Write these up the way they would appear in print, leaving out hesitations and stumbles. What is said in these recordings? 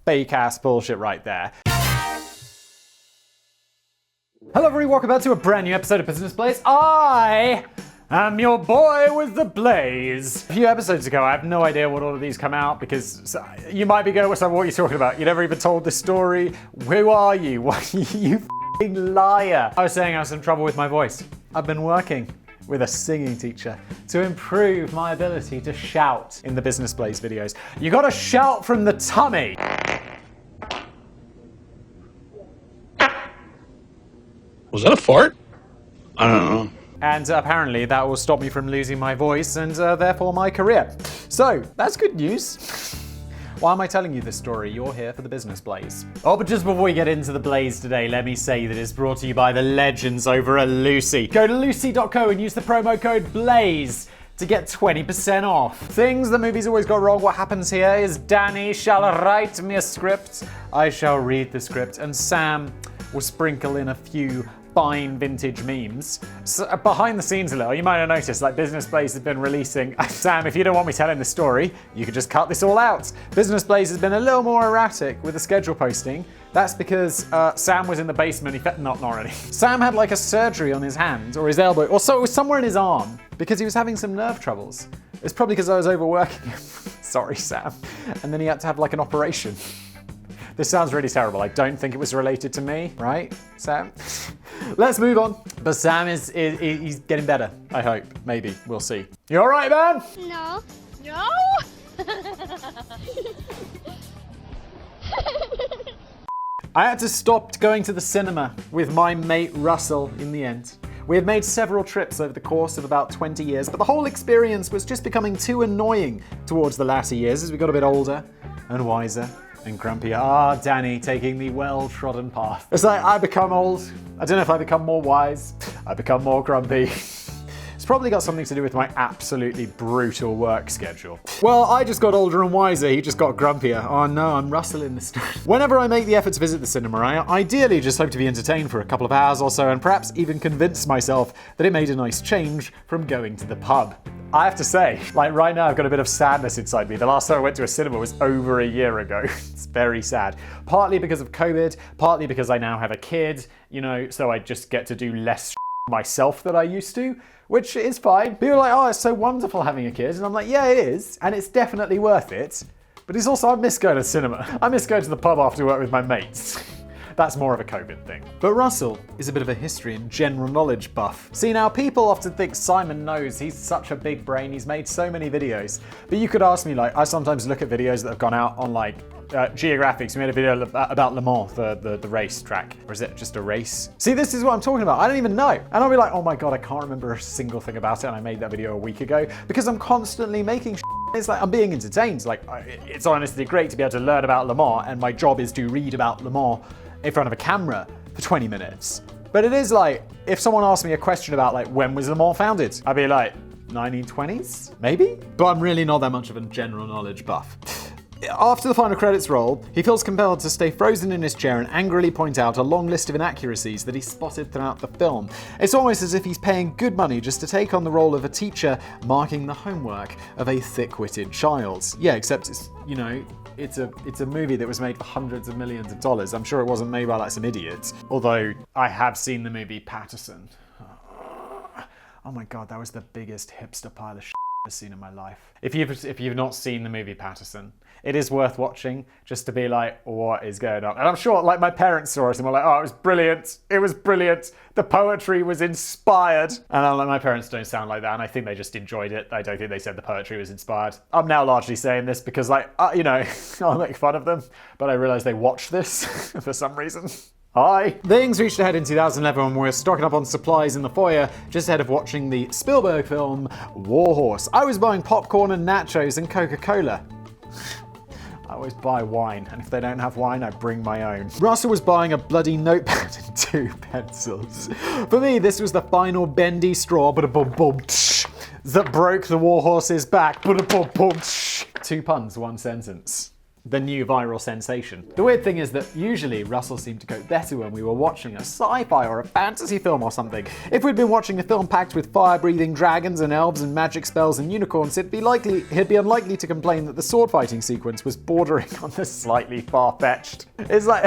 fake-ass bullshit right there. Hello everybody, welcome back to a brand new episode of Business Blaze. I am your boy with the blaze. A few episodes ago, I have no idea what all of these come out because you might be going, what are you talking about? You never even told this story. Who are you? What, you f***ing liar. I was saying I was in trouble with my voice. I've been working with a singing teacher to improve my ability to shout in the Business Blaze videos. You gotta shout from the tummy. Was that a fart? I don't know. And apparently that will stop me from losing my voice and therefore my career. So, that's good news. Why am I telling you this story? You're here for the Business Blaze. Oh, but just before we get into the Blaze today, let me say that it's brought to you by the legends over at Lucy. Go to lucy.co and use the promo code BLAZE to get 20% off. Things the movie's always got wrong. What happens here is Danny shall write me a script, I shall read the script, and Sam will sprinkle in a few fine vintage memes. So, behind the scenes a little, you might have noticed, like Business Blaze has been releasing, Sam, if you don't want me telling the story, you can just cut this all out. Business Blaze has been a little more erratic with the schedule posting. That's because Sam was in the basement, not really. Sam had like a surgery on his hand or his elbow, or so it was somewhere in his arm because he was having some nerve troubles. It's probably because I was overworking him. Sorry, Sam. And then he had to have like an operation. This sounds really terrible. I don't think it was related to me, right, Sam? Let's move on. But Sam he's getting better, I hope. Maybe. We'll see. You all right, man? No. No? I had to stop going to the cinema with my mate Russell in the end. We had made several trips over the course of about 20 years, but the whole experience was just becoming too annoying towards the latter years as we got a bit older and wiser and grumpier. Ah, Danny, taking the well-trodden path. It's like I become old. I don't know if I become more wise. I become more grumpy. It's probably got something to do with my absolutely brutal work schedule. Well, I just got older and wiser, he just got grumpier. Oh no, I'm Russell in this. Whenever I make the effort to visit the cinema, I ideally just hope to be entertained for a couple of hours or so and perhaps even convince myself that it made a nice change from going to the pub. I have to say, like right now I've got a bit of sadness inside me. The last time I went to a cinema was over a year ago. It's very sad. Partly because of COVID, partly because I now have a kid, so I just get to do less myself than I used to, which is fine. People are like, oh, it's so wonderful having a kid. And I'm like, yeah, it is. And it's definitely worth it. But it's also, I miss going to the cinema. I miss going to the pub after work with my mates. That's more of a COVID thing. But Russell is a bit of a history and general knowledge buff. See, now people often think Simon knows, he's such a big brain, he's made so many videos. But you could ask me, I sometimes look at videos that have gone out on Geographics. We made a video about Le Mans, the race track. Or is it just a race? See, this is what I'm talking about. I don't even know. And I'll be like, oh my God, I can't remember a single thing about it. And I made that video a week ago because I'm constantly making It's like I'm being entertained. It's honestly great to be able to learn about Le Mans, and my job is to read about Le Mans in front of a camera for 20 minutes. But it is like, if someone asked me a question about when was Le Mans founded, I'd be like, 1920s, maybe? But I'm really not that much of a general knowledge buff. After the final credits roll, he feels compelled to stay frozen in his chair and angrily point out a long list of inaccuracies that he spotted throughout the film. It's almost as if he's paying good money just to take on the role of a teacher marking the homework of a thick-witted child. Yeah, except it's a movie that was made for hundreds of millions of dollars. I'm sure it wasn't made by some idiots. Although I have seen the movie Patterson. Oh my God, that was the biggest hipster pile of shit I've seen in my life. If you've not seen the movie Patterson, it is worth watching just to be like, what is going on? And I'm sure my parents saw it and were like, oh, it was brilliant. It was brilliant. The poetry was inspired. And I'm like, my parents don't sound like that. And I think they just enjoyed it. I don't think they said the poetry was inspired. I'm now largely saying this because I'll make fun of them. But I realize they watch this for some reason. Hi! Things reached a head in 2011 when we were stocking up on supplies in the foyer just ahead of watching the Spielberg film War Horse. I was buying popcorn and nachos and Coca-Cola. I always buy wine, and if they don't have wine, I bring my own. Russell was buying a bloody notepad and 2 pencils. For me, this was the final bendy straw, that broke the War Horse's back. 2 puns, 1 sentence. the new viral sensation. The weird thing is that usually Russell seemed to cope better when we were watching a sci-fi or a fantasy film or something. If we'd been watching a film packed with fire-breathing dragons and elves and magic spells and unicorns, he'd be unlikely to complain that the sword fighting sequence was bordering on the slightly far-fetched. It's like,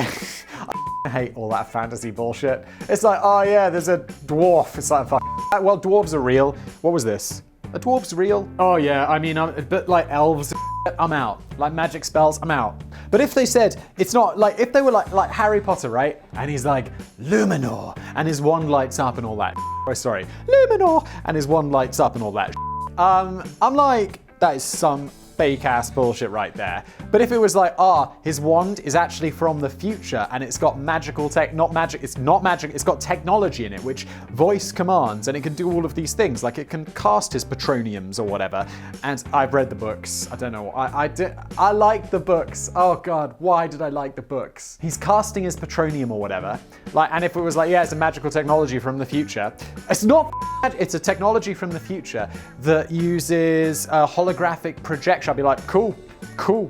I hate all that fantasy bullshit. It's like, oh yeah, there's a dwarf. It's like, fuck. Well, dwarves are real. What was this? Are dwarves real? Oh yeah, I mean, but like elves, I'm out. Like magic spells, I'm out. But if they said, it's not, like, if they were like Harry Potter, right? And he's like, Luminor, and his wand lights up and all that. Oh, sorry, Luminor, and his wand lights up and all that. I'm like, that is some fake ass bullshit right there. But if it was like, his wand is actually from the future and it's got magical it's not magic, it's got technology in it, which voice commands, and it can do all of these things. Like it can cast his petroniums or whatever. And I've read the books. I don't know. I like the books. Oh God, why did I like the books? He's casting his petronium or whatever. Like, and if it was like, yeah, it's a magical technology from the future. It's not it's a technology from the future that uses holographic projection. I'll be like, cool.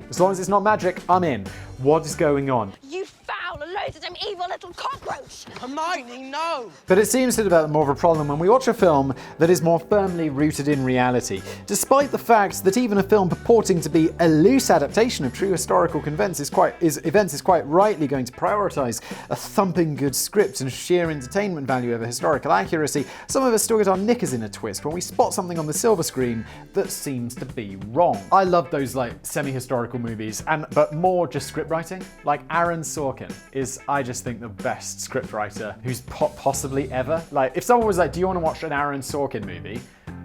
As long as it's not magic, I'm in. What is going on? You foul, loathsome, evil little cockroach! Hermione, no! But it seems to develop more of a problem when we watch a film that is more firmly rooted in reality. Despite the fact that even a film purporting to be a loose adaptation of true historical events is quite rightly going to prioritize a thumping good script and sheer entertainment value over historical accuracy, some of us still get our knickers in a twist when we spot something on the silver screen that seems to be wrong. I love those like semi-historical movies, but more just script writing. Like Aaron Sorkin is, I just think, the best scriptwriter who's possibly ever. Like, if someone was like, do you want to watch an Aaron Sorkin movie?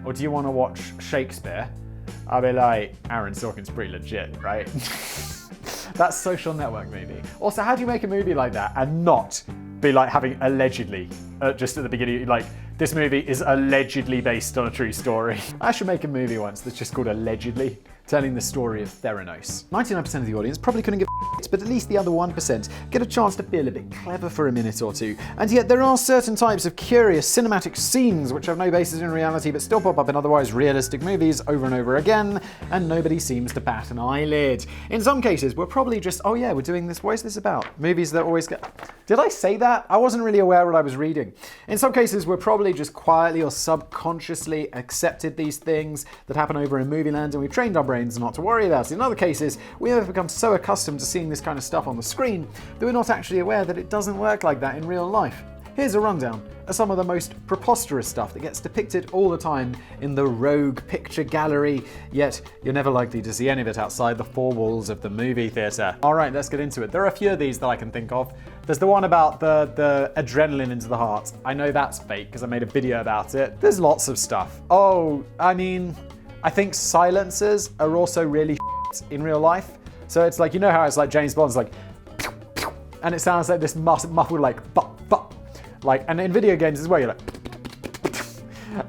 Or do you want to watch Shakespeare? I'd be like, Aaron Sorkin's pretty legit, right? That Social Network movie. Also, how do you make a movie like that and not be like having allegedly, just at the beginning, like, this movie is allegedly based on a true story. I should make a movie once that's just called Allegedly, telling the story of Theranos. 99% of the audience probably couldn't give a shit, but at least the other 1% get a chance to feel a bit clever for a minute or two. And yet there are certain types of curious cinematic scenes which have no basis in reality but still pop up in otherwise realistic movies over and over again, and nobody seems to bat an eyelid. In some cases, we're probably just, oh yeah, we're doing this, what is this about? Movies that always get... Did I say that? I wasn't really aware what I was reading. In some cases, we're probably just quietly or subconsciously accepted these things that happen over in movie land, and we've trained our brains not to worry about it. In other cases, we have become so accustomed to seeing this kind of stuff on the screen that we're not actually aware that it doesn't work like that in real life. Here's a rundown of some of the most preposterous stuff that gets depicted all the time in the rogue picture gallery, yet you're never likely to see any of it outside the four walls of the movie theatre. Alright, let's get into it. There are a few of these that I can think of. There's the one about the adrenaline into the heart. I know that's fake because I made a video about it. There's lots of stuff. Oh, I mean, I think silencers are also really in real life. So it's like, you know how it's like James Bond's like, pew, pew, and it sounds like this muffled like, like, and in video games as well, you're like,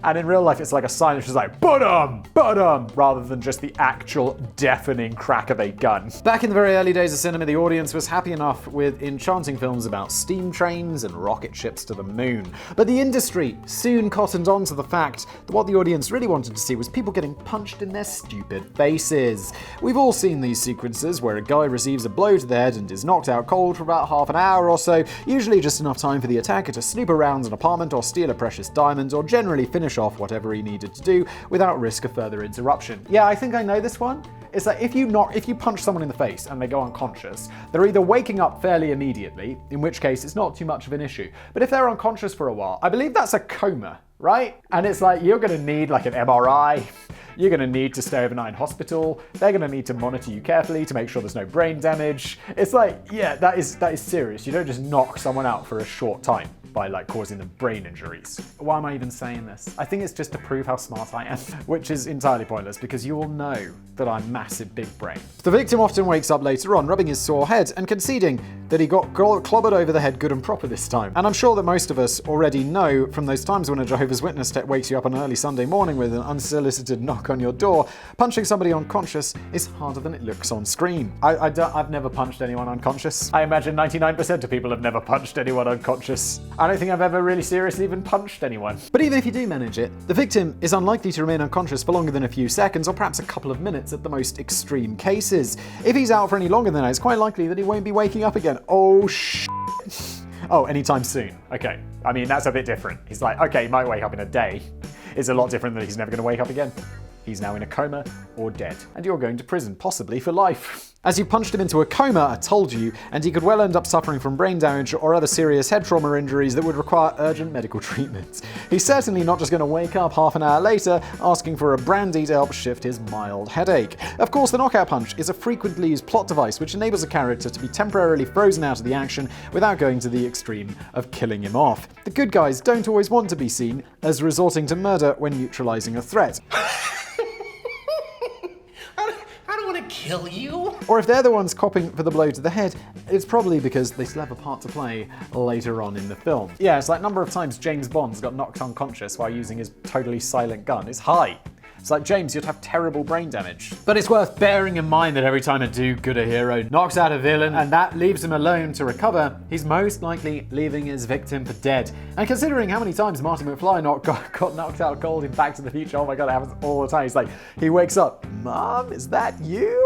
and in real life it's like a silence, just like, ba-dum, rather than just the actual deafening crack of a gun. Back in the very early days of cinema, the audience was happy enough with enchanting films about steam trains and rocket ships to the moon. But the industry soon cottoned on to the fact that what the audience really wanted to see was people getting punched in their stupid faces. We've all seen these sequences where a guy receives a blow to the head and is knocked out cold for about half an hour or so, usually just enough time for the attacker to snoop around an apartment or steal a precious diamond or generally finish off whatever he needed to do without risk of further interruption. Yeah, I think I know this one. It's like if you punch someone in the face and they go unconscious, they're either waking up fairly immediately, in which case it's not too much of an issue. But if they're unconscious for a while, I believe that's a coma, right? And it's like you're gonna need like an MRI, you're gonna need to stay overnight in hospital, they're gonna need to monitor you carefully to make sure there's no brain damage. It's like, yeah, that is serious. You don't just knock someone out for a short time by like causing them brain injuries. Why am I even saying this? I think it's just to prove how smart I am, which is entirely pointless because you all know that I'm massive big brain. The victim often wakes up later on, rubbing his sore head and conceding that he got clobbered over the head good and proper this time. And I'm sure that most of us already know from those times when a Jehovah's Witness wakes you up on an early Sunday morning with an unsolicited knock on your door, punching somebody unconscious is harder than it looks on screen. I've never punched anyone unconscious. I imagine 99% of people have never punched anyone unconscious. I don't think I've ever really seriously even punched anyone. But even if you do manage it, the victim is unlikely to remain unconscious for longer than a few seconds or perhaps a couple of minutes at the most extreme cases. If he's out for any longer than that, it's quite likely that he won't be waking up again. Oh, Oh, anytime soon. Okay. I mean, that's a bit different. He's like, okay, he might wake up in a day. It's a lot different than he's never going to wake up again. He's now in a coma or dead. And you're going to prison, possibly for life. As you punched him into a coma, I told you, and he could well end up suffering from brain damage or other serious head trauma injuries that would require urgent medical treatment. He's certainly not just going to wake up half an hour later asking for a brandy to help shift his mild headache. Of course, the knockout punch is a frequently used plot device which enables a character to be temporarily frozen out of the action without going to the extreme of killing him off. The good guys don't always want to be seen as resorting to murder when neutralizing a threat. I don't want to kill you. Or if they're the ones copping for the blow to the head, it's probably because they still have a part to play later on in the film. Yeah, it's like number of times James Bond's got knocked unconscious while using his totally silent gun is high. It's like, James, you'd have terrible brain damage. But it's worth bearing in mind that every time a do-gooder hero knocks out a villain and that leaves him alone to recover, he's most likely leaving his victim for dead. And considering how many times Marty McFly got knocked out cold in Back to the Future, oh my god, it happens all the time. He's like, he wakes up, Mom, is that you?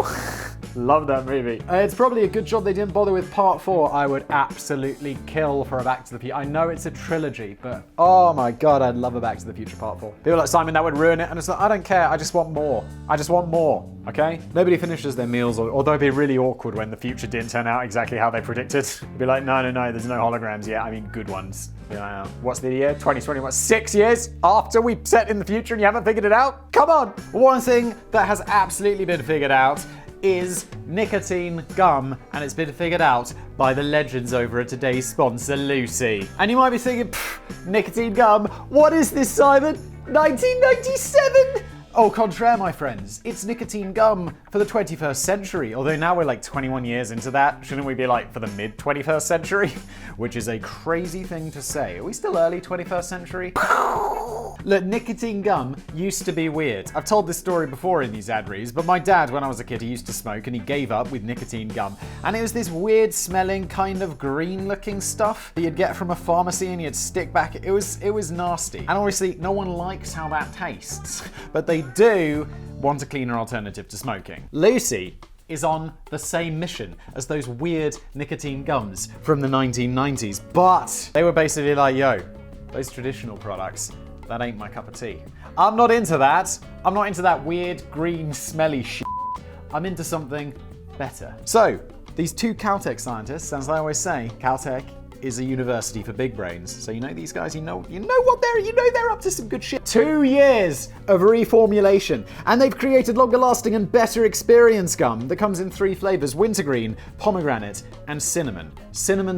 Love that movie. It's probably a good job they didn't bother with part 4. I would absolutely kill for a Back to the Future. I know it's a trilogy, but oh my god, I'd love a Back to the Future part 4. People like, Simon, that would ruin it. And it's like, I don't care, I just want more. I just want more, okay? Nobody finishes their meals, although it'd be really awkward when the future didn't turn out exactly how they predicted. It'd be like, no, there's no holograms yet. I mean, good ones. What's the year? 2020, what, 6 years after we set in the future and you haven't figured it out? Come on! One thing that has absolutely been figured out is nicotine gum, and it's been figured out by the legends over at today's sponsor, Lucy. And you might be thinking, nicotine gum, what is this, Simon? 1997? Au contraire, my friends, it's nicotine gum for the 21st century. Although now we're like 21 years into that, shouldn't we be like for the mid-21st century? Which is a crazy thing to say. Are we still early 21st century? Look, nicotine gum used to be weird. I've told this story before in these ad reads, but my dad, when I was a kid, he used to smoke and he gave up with nicotine gum. And it was this weird smelling kind of green looking stuff that you'd get from a pharmacy and you'd stick back. It was nasty. And obviously no one likes how that tastes, but they do want a cleaner alternative to smoking. Lucy is on the same mission as those weird nicotine gums from the 1990s, but they were basically like, yo, those traditional products, that ain't my cup of tea. I'm not into that. I'm not into that weird, green, smelly shit. I'm into something better. So, these two Caltech scientists, as I always say, Caltech is a university for big brains. So you know these guys, you know they're up to some good shit. 2 years of reformulation, and they've created longer lasting and better experience gum that comes in 3 flavors: wintergreen, pomegranate, and cinnamon. Cinnamon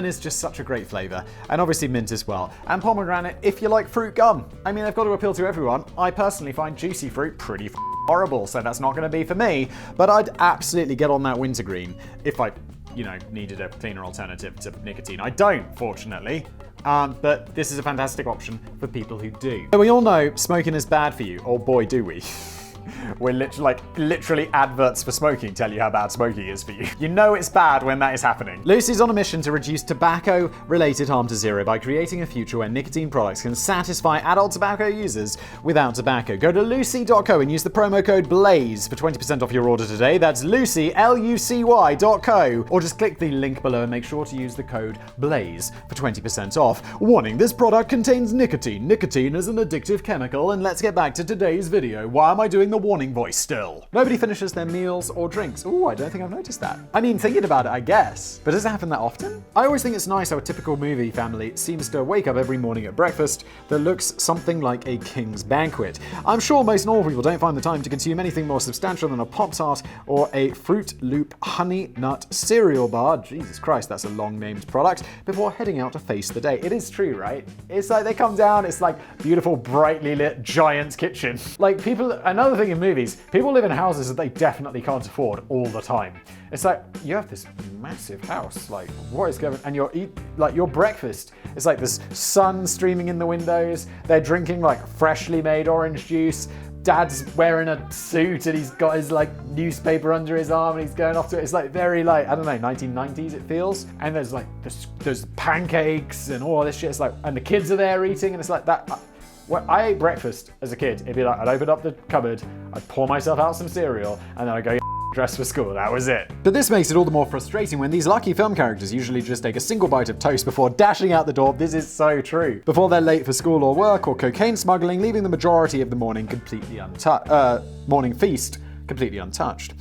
is just such a great flavor, and obviously mint as well. And pomegranate if you like fruit gum. I mean, they've got to appeal to everyone. I personally find juicy fruit pretty horrible, so that's not going to be for me, but I'd absolutely get on that wintergreen if I needed a cleaner alternative to nicotine. I don't, fortunately, but this is a fantastic option for people who do. So we all know smoking is bad for you, or boy do we. We're literally adverts for smoking tell you how bad smoking is for you. You know it's bad when that is happening. Lucy's on a mission to reduce tobacco-related harm to zero by creating a future where nicotine products can satisfy adult tobacco users without tobacco. Go to lucy.co and use the promo code BLAZE for 20% off your order today. That's Lucy, Lucy.co. Or just click the link below and make sure to use the code BLAZE for 20% off. Warning, this product contains nicotine. Nicotine is an addictive chemical, and let's get back to today's video. Why am I doing the warning voice still? Nobody finishes their meals or drinks. Ooh, I don't think I've noticed that. I mean, thinking about it, I guess. But does it happen that often? I always think it's nice how a typical movie family seems to wake up every morning at breakfast that looks something like a king's banquet. I'm sure most normal people don't find the time to consume anything more substantial than a Pop-Tart or a Fruit Loop Honey Nut cereal bar. Jesus Christ, that's a long-named product, before heading out to face the day. It is true, right? It's like they come down, it's like beautiful, brightly lit, giant kitchen. Like people, another thing in movies, people live in houses that they definitely can't afford all the time. It's like, you have this massive house. Like, what is going on? And your breakfast is like this sun streaming in the windows. They're drinking like freshly made orange juice. Dad's wearing a suit and he's got his like newspaper under his arm and he's going off to it. It's like very like, I don't know, 1990s it feels. And there's like, there's pancakes and all this shit. It's like, and the kids are there eating and it's like that. When I ate breakfast as a kid, it'd be like, I'd open up the cupboard, I'd pour myself out some cereal and then I'd go dressed for school. That was it. But this makes it all the more frustrating when these lucky film characters usually just take a single bite of toast before dashing out the door. This is so true. Before they're late for school or work or cocaine smuggling, leaving the majority of the morning completely morning feast completely untouched.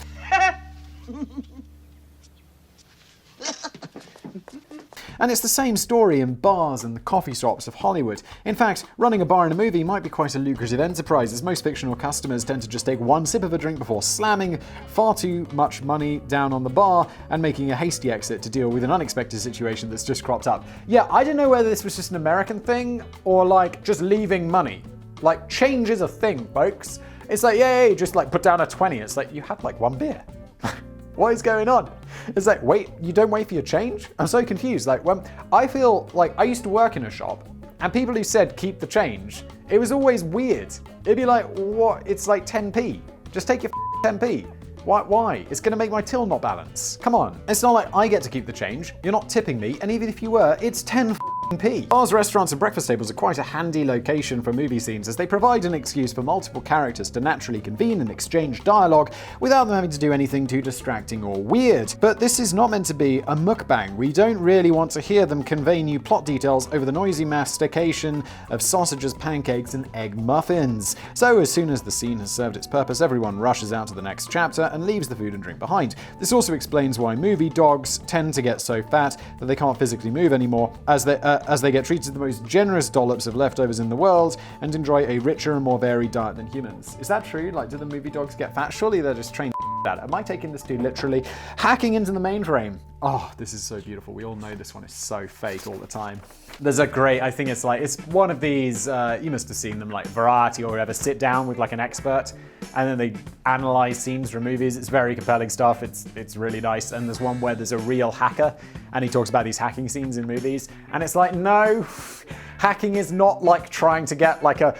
And it's the same story in bars and the coffee shops of Hollywood. In fact, running a bar in a movie might be quite a lucrative enterprise, as most fictional customers tend to just take one sip of a drink before slamming far too much money down on the bar and making a hasty exit to deal with an unexpected situation that's just cropped up. Yeah, I don't know whether this was just an American thing or like just leaving money. Like, change is a thing, folks. It's like, yeah, just like put down a 20. It's like, you had like one beer. What is going on? It's like, wait, you don't wait for your change? I'm so confused. Like, when I feel like I used to work in a shop and people who said keep the change, it was always weird. It'd be like, what? It's like 10p. Just take your 10p. Why? It's gonna make my till not balance. Come on. It's not like I get to keep the change. You're not tipping me, and even if you were, it's 10p. Bars, restaurants, and breakfast tables are quite a handy location for movie scenes, as they provide an excuse for multiple characters to naturally convene and exchange dialogue without them having to do anything too distracting or weird. But this is not meant to be a mukbang. We don't really want to hear them convey new plot details over the noisy mastication of sausages, pancakes, and egg muffins. So as soon as the scene has served its purpose, everyone rushes out to the next chapter and leaves the food and drink behind. This also explains why movie dogs tend to get so fat that they can't physically move anymore, as they get treated to the most generous dollops of leftovers in the world and enjoy a richer and more varied diet than humans. Is that true? Like, do the movie dogs get fat? Surely they're just trained at it. Am I taking this too literally? Hacking into the mainframe. Oh, this is so beautiful. We all know this one is so fake all the time. There's a great, I think it's one of these, you must have seen them, like Variety or whatever, sit down with like an expert and then they analyze scenes from movies. It's very compelling stuff. It's really nice. And there's one where there's a real hacker and he talks about these hacking scenes in movies. And it's like, no, hacking is not like trying to get like a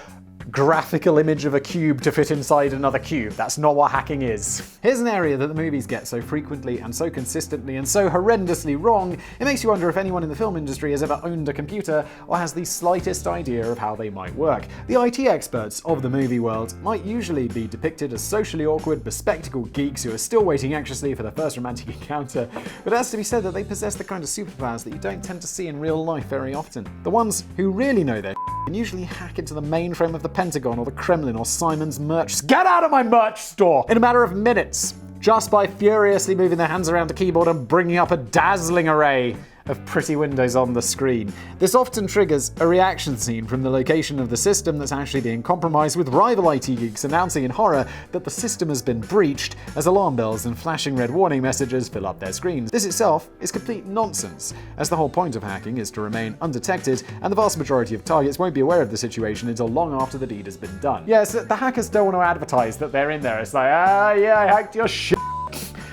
graphical image of a cube to fit inside another cube. That's not what hacking is. Here's an area that the movies get so frequently and so consistently and so horrendously wrong, it makes you wonder if anyone in the film industry has ever owned a computer or has the slightest idea of how they might work. The IT experts of the movie world might usually be depicted as socially awkward, bespectacled geeks who are still waiting anxiously for their first romantic encounter, but it has to be said that they possess the kind of superpowers that you don't tend to see in real life very often. The ones who really know their and usually hack into the mainframe of the Pentagon or the Kremlin or Simon's merch. Get out of my merch store! In a matter of minutes, just by furiously moving their hands around a keyboard and bringing up a dazzling array of pretty windows on the screen. This often triggers a reaction scene from the location of the system that's actually being compromised, with rival IT geeks announcing in horror that the system has been breached as alarm bells and flashing red warning messages fill up their screens. This itself is complete nonsense, as the whole point of hacking is to remain undetected, and the vast majority of targets won't be aware of the situation until long after the deed has been done. Yes, the hackers don't want to advertise that they're in there. It's like, yeah, I hacked your shit.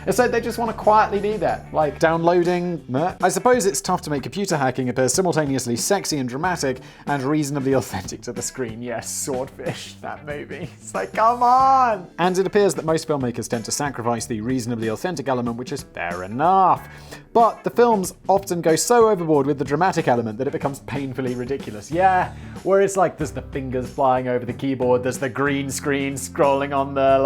It's like they just want to quietly be there, like downloading merch. I suppose it's tough to make computer hacking appear simultaneously sexy and dramatic and reasonably authentic to the screen. Yes, Swordfish, that movie. It's like, come on! And it appears that most filmmakers tend to sacrifice the reasonably authentic element, which is fair enough. But the films often go so overboard with the dramatic element that it becomes painfully ridiculous. Yeah, where it's like there's the fingers flying over the keyboard, there's the green screen scrolling on the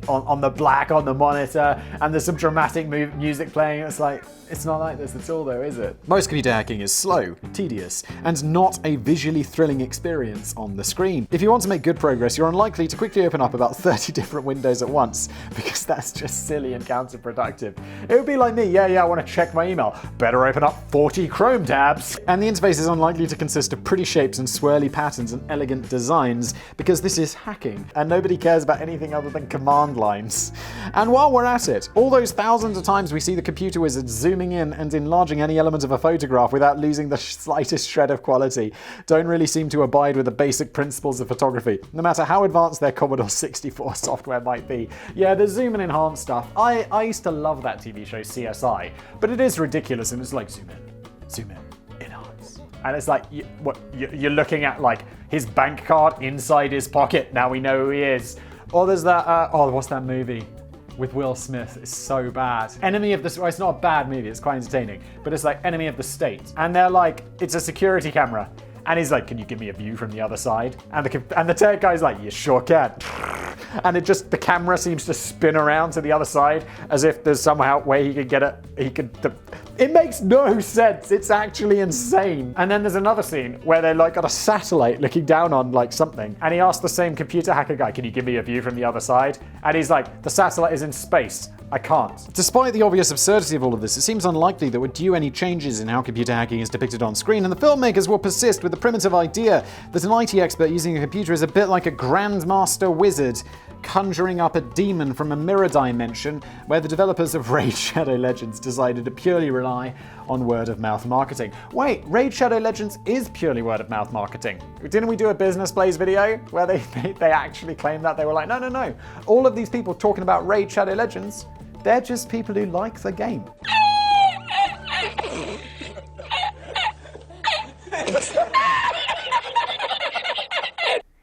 on the black on the monitor, and there's some dramatic music playing. It's like, it's not like this at all though, is it? Most computer hacking is slow, tedious, and not a visually thrilling experience on the screen. If you want to make good progress, you're unlikely to quickly open up about 30 different windows at once, because that's just silly and counterproductive. It would be like me, yeah, I want to check my email. Better open up 40 Chrome tabs. And the interface is unlikely to consist of pretty shapes and swirly patterns and elegant designs, because this is hacking, and nobody cares about anything other than command lines. And while we're at it, all those thousands of times we see the computer wizard zooming in and enlarging any element of a photograph without losing the slightest shred of quality don't really seem to abide with the basic principles of photography, no matter how advanced their Commodore 64 software might be. Yeah, the zoom and enhance stuff. I used to love that TV show CSI, but it it is ridiculous, and it's like, zoom in, enhance. And it's like, you're looking at like his bank card inside his pocket. Now we know who he is. Or there's that, what's that movie? With Will Smith. It's so bad. Enemy of the... Well, it's not a bad movie, it's quite entertaining, but it's like Enemy of the State. And they're like, it's a security camera. And he's like, can you give me a view from the other side? And the tech guy's like, you sure can. And the camera seems to spin around to the other side as if there's somehow way he could get it. It makes no sense. It's actually insane. And then there's another scene where they're like got a satellite looking down on like something. And he asks the same computer hacker guy, can you give me a view from the other side? And he's like, the satellite is in space. I can't. Despite the obvious absurdity of all of this, it seems unlikely that we're due any changes in how computer hacking is depicted on screen, and the filmmakers will persist with the primitive idea that an IT expert using a computer is a bit like a grandmaster wizard conjuring up a demon from a mirror dimension, where the developers of Raid Shadow Legends decided to purely rely on word-of-mouth marketing. Wait, Raid Shadow Legends is purely word-of-mouth marketing. Didn't we do a Business Plays video where they actually claimed that? They were like, no. All of these people talking about Raid Shadow Legends, they're just people who like the game.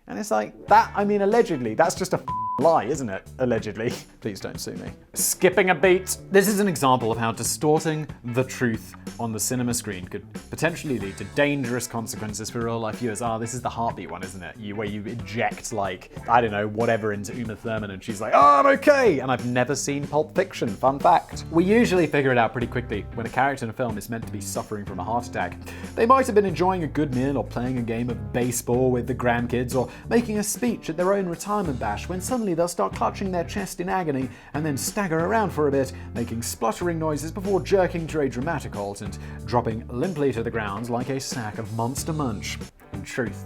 And it's like, that, I mean, allegedly, that's just a lie, isn't it? Allegedly. Please don't sue me. Skipping a beat. This is an example of how distorting the truth on the cinema screen could potentially lead to dangerous consequences for real-life viewers. This is the heartbeat one, isn't it? Where you inject, like, I don't know, whatever into Uma Thurman and she's like, I'm okay! And I've never seen Pulp Fiction, fun fact. We usually figure it out pretty quickly when a character in a film is meant to be suffering from a heart attack. They might have been enjoying a good meal or playing a game of baseball with the grandkids or making a speech at their own retirement bash when suddenly they'll start clutching their chest in agony and then stagger around for a bit, making spluttering noises before jerking to a dramatic halt and dropping limply to the ground like a sack of Monster Munch. In truth,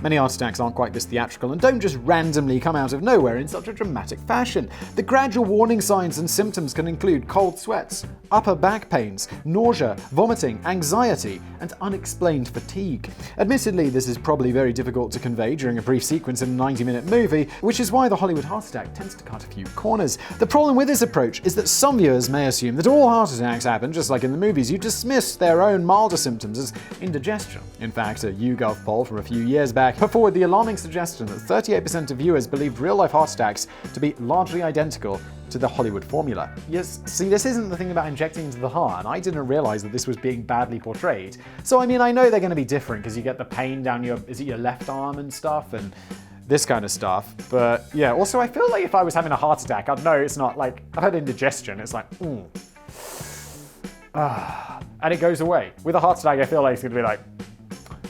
many heart attacks aren't quite this theatrical and don't just randomly come out of nowhere in such a dramatic fashion. The gradual warning signs and symptoms can include cold sweats, upper back pains, nausea, vomiting, anxiety, and unexplained fatigue. Admittedly, this is probably very difficult to convey during a brief sequence in a 90-minute movie, which is why the Hollywood heart attack tends to cut a few corners. The problem with this approach is that some viewers may assume that all heart attacks happen just like in the movies. You dismiss their own milder symptoms as indigestion. In fact, a YouGov poll from a few years back put forward the alarming suggestion that 38% of viewers believed real-life heart attacks to be largely identical to the Hollywood formula. Yes, see, this isn't the thing about injecting into the heart, and I didn't realize that this was being badly portrayed. So, I mean, I know they're going to be different because you get the pain down your left arm and stuff, and this kind of stuff. But yeah, also I feel like if I was having a heart attack, I'd know it's not like, I've had indigestion, it's like, and it goes away. With a heart attack, I feel like it's going to be like,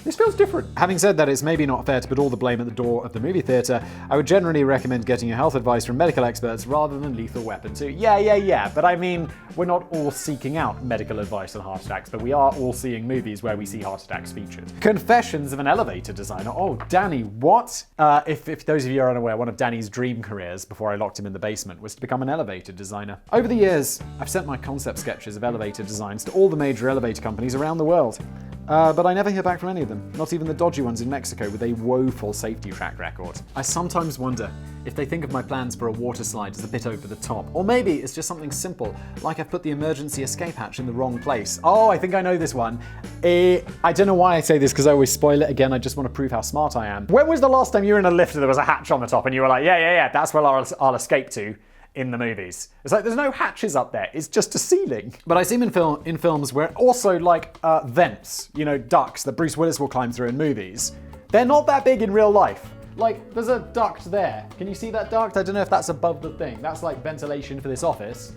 this feels different. Having said that, it's maybe not fair to put all the blame at the door of the movie theater. I would generally recommend getting your health advice from medical experts rather than Lethal Weapon 2. Yeah. But I mean, we're not all seeking out medical advice on heart attacks, but we are all seeing movies where we see heart attacks featured. Confessions of an Elevator Designer. Oh, Danny, what? If those of you are unaware, one of Danny's dream careers before I locked him in the basement was to become an elevator designer. Over the years, I've sent my concept sketches of elevator designs to all the major elevator companies around the world. But I never hear back from any of them, not even the dodgy ones in Mexico with a woeful safety track record. I sometimes wonder if they think of my plans for a water slide as a bit over the top, or maybe it's just something simple, like I've put the emergency escape hatch in the wrong place. Oh, I think I know this one. I don't know why I say this because I always spoil it again, I just want to prove how smart I am. When was the last time you were in a lift and there was a hatch on the top and you were like, yeah, that's where I'll escape to? In the movies. It's like there's no hatches up there, it's just a ceiling. But I see them in films where also like vents, ducts that Bruce Willis will climb through in movies. They're not that big in real life. Like, there's a duct there. Can you see that duct? I don't know if that's above the thing. That's like ventilation for this office.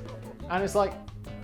And it's like,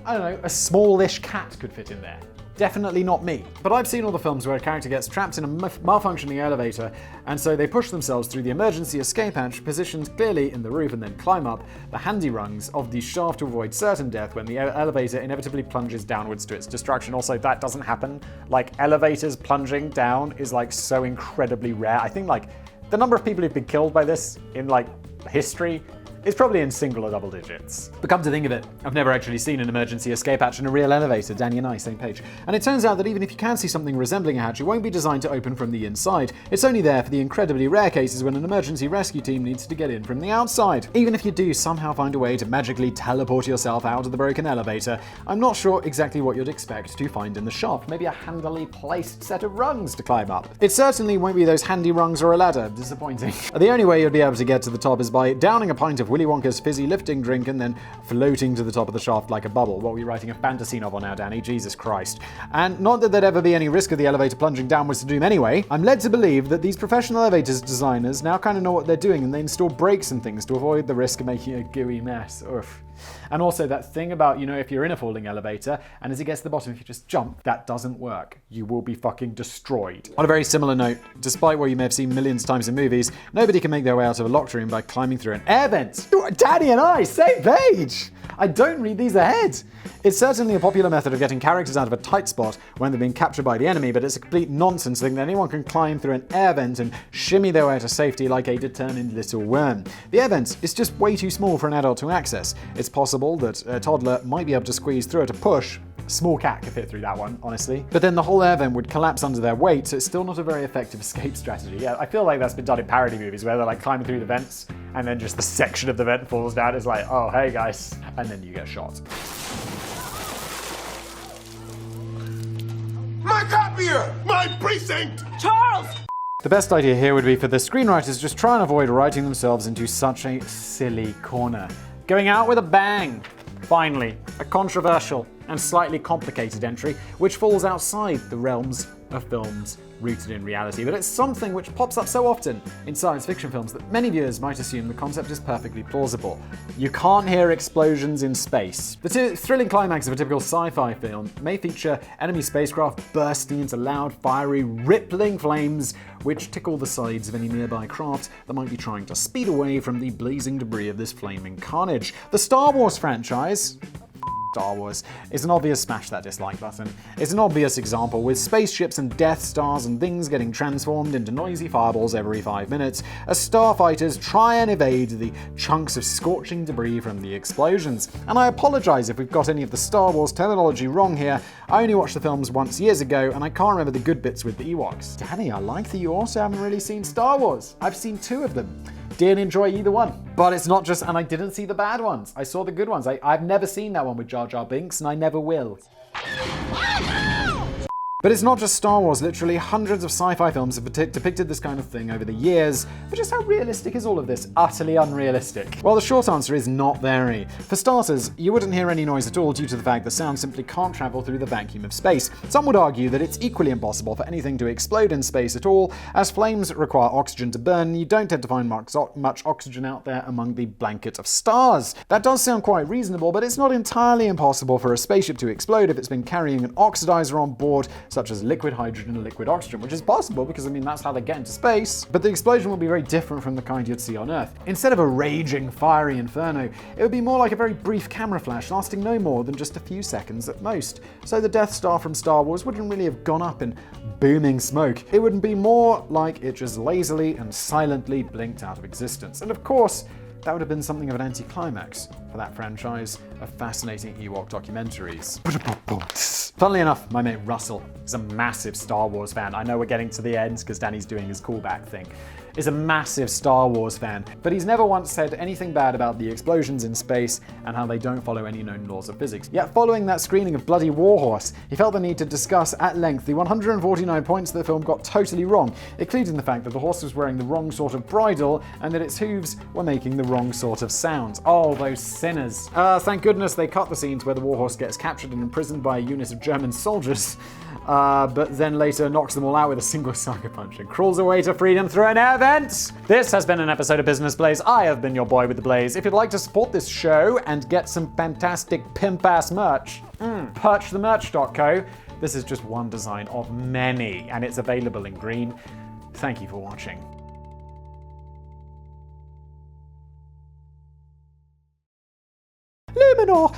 I don't know, a smallish cat could fit in there. Definitely not me. But I've seen all the films where a character gets trapped in a malfunctioning elevator, and so they push themselves through the emergency escape hatch, positioned clearly in the roof, and then climb up the handy rungs of the shaft to avoid certain death when the elevator inevitably plunges downwards to its destruction. Also, that doesn't happen. Like, elevators plunging down is like so incredibly rare. I think like the number of people who've been killed by this in like history It's probably in single or double digits. But come to think of it, I've never actually seen an emergency escape hatch in a real elevator. Danny and I, same page. And it turns out that even if you can see something resembling a hatch, it won't be designed to open from the inside. It's only there for the incredibly rare cases when an emergency rescue team needs to get in from the outside. Even if you do somehow find a way to magically teleport yourself out of the broken elevator, I'm not sure exactly what you'd expect to find in the shaft. Maybe a handily placed set of rungs to climb up. It certainly won't be those handy rungs or a ladder. Disappointing. The only way you'd be able to get to the top is by downing a pint of Willy Wonka's fizzy lifting drink and then floating to the top of the shaft like a bubble. What, are we writing a fantasy novel now, Danny? Jesus Christ. And not that there'd ever be any risk of the elevator plunging downwards to doom anyway. I'm led to believe that these professional elevators designers now kind of know what they're doing and they install brakes and things to avoid the risk of making a gooey mess. Oof. And also that thing about, if you're in a falling elevator and as it gets to the bottom, if you just jump, that doesn't work. You will be fucking destroyed. On a very similar note, despite what you may have seen millions of times in movies, nobody can make their way out of a locked room by climbing through an air vent. Danny and I, same page! I don't read these ahead. It's certainly a popular method of getting characters out of a tight spot when they're being captured by the enemy, but it's a complete nonsense to think that anyone can climb through an air vent and shimmy their way to safety like a determined little worm. The air vent is just way too small for an adult to access. It's possible that a toddler might be able to squeeze through it a push. Small cat could fit through that one, honestly. But then the whole air vent would collapse under their weight, so it's still not a very effective escape strategy. Yeah, I feel like that's been done in parody movies where they're like climbing through the vents and then just the section of the vent falls down. It's like, oh, hey guys. And then you get shot. My copier! My precinct! Charles! The best idea here would be for the screenwriters to just try and avoid writing themselves into such a silly corner. Going out with a bang. Finally, a controversial and slightly complicated entry which falls outside the realms of films rooted in reality, but it's something which pops up so often in science fiction films that many viewers might assume the concept is perfectly plausible. You can't hear explosions in space. The thrilling climax of a typical sci-fi film may feature enemy spacecraft bursting into loud, fiery, rippling flames which tickle the sides of any nearby craft that might be trying to speed away from the blazing debris of this flaming carnage. The Star Wars franchise, Star Wars, is an obvious smash that dislike button. It's an obvious example, with spaceships and Death Stars and things getting transformed into noisy fireballs every 5 minutes, as starfighters try and evade the chunks of scorching debris from the explosions. And I apologize if we've got any of the Star Wars terminology wrong here. I only watched the films once years ago, and I can't remember the good bits with the Ewoks. Danny, I like that you also haven't really seen Star Wars. I've seen 2 of them. Didn't enjoy either one. But it's not just, and I didn't see the bad ones. I saw the good ones. I've never seen that one with Jar Jar Binks, and I never will. But it's not just Star Wars. Literally hundreds of sci-fi films have depicted this kind of thing over the years. But just how realistic is all of this? Utterly unrealistic. Well, the short answer is not very. For starters, you wouldn't hear any noise at all due to the fact that sound simply can't travel through the vacuum of space. Some would argue that it's equally impossible for anything to explode in space at all, as flames require oxygen to burn, and you don't tend to find much oxygen out there among the blanket of stars. That does sound quite reasonable, but it's not entirely impossible for a spaceship to explode if it's been carrying an oxidizer on board, such as liquid hydrogen and liquid oxygen, which is possible because, that's how they get into space. But the explosion will be very different from the kind you'd see on Earth. Instead of a raging, fiery inferno, it would be more like a very brief camera flash lasting no more than just a few seconds at most. So the Death Star from Star Wars wouldn't really have gone up in booming smoke. It would be more like it just lazily and silently blinked out of existence. And of course, that would have been something of an anticlimax for that franchise of fascinating Ewok documentaries. Funnily enough, my mate Russell is a massive Star Wars fan. I know we're getting to the end because Danny's doing his callback thing. Is a massive Star Wars fan, but he's never once said anything bad about the explosions in space and how they don't follow any known laws of physics. Yet following that screening of Bloody Warhorse, he felt the need to discuss at length the 149 points that the film got totally wrong, including the fact that the horse was wearing the wrong sort of bridle and that its hooves were making the wrong sort of sounds. Oh, those sinners. Thank goodness they cut the scenes where the warhorse gets captured and imprisoned by a unit of German soldiers, but then later knocks them all out with a single sucker punch and crawls away to freedom through an air vent. This has been an episode of Business Blaze. I have been your boy with the Blaze. If you'd like to support this show and get some fantastic pimp-ass merch, perchthemerch.co. This is just one design of many, and it's available in green. Thank you for watching. Luminor,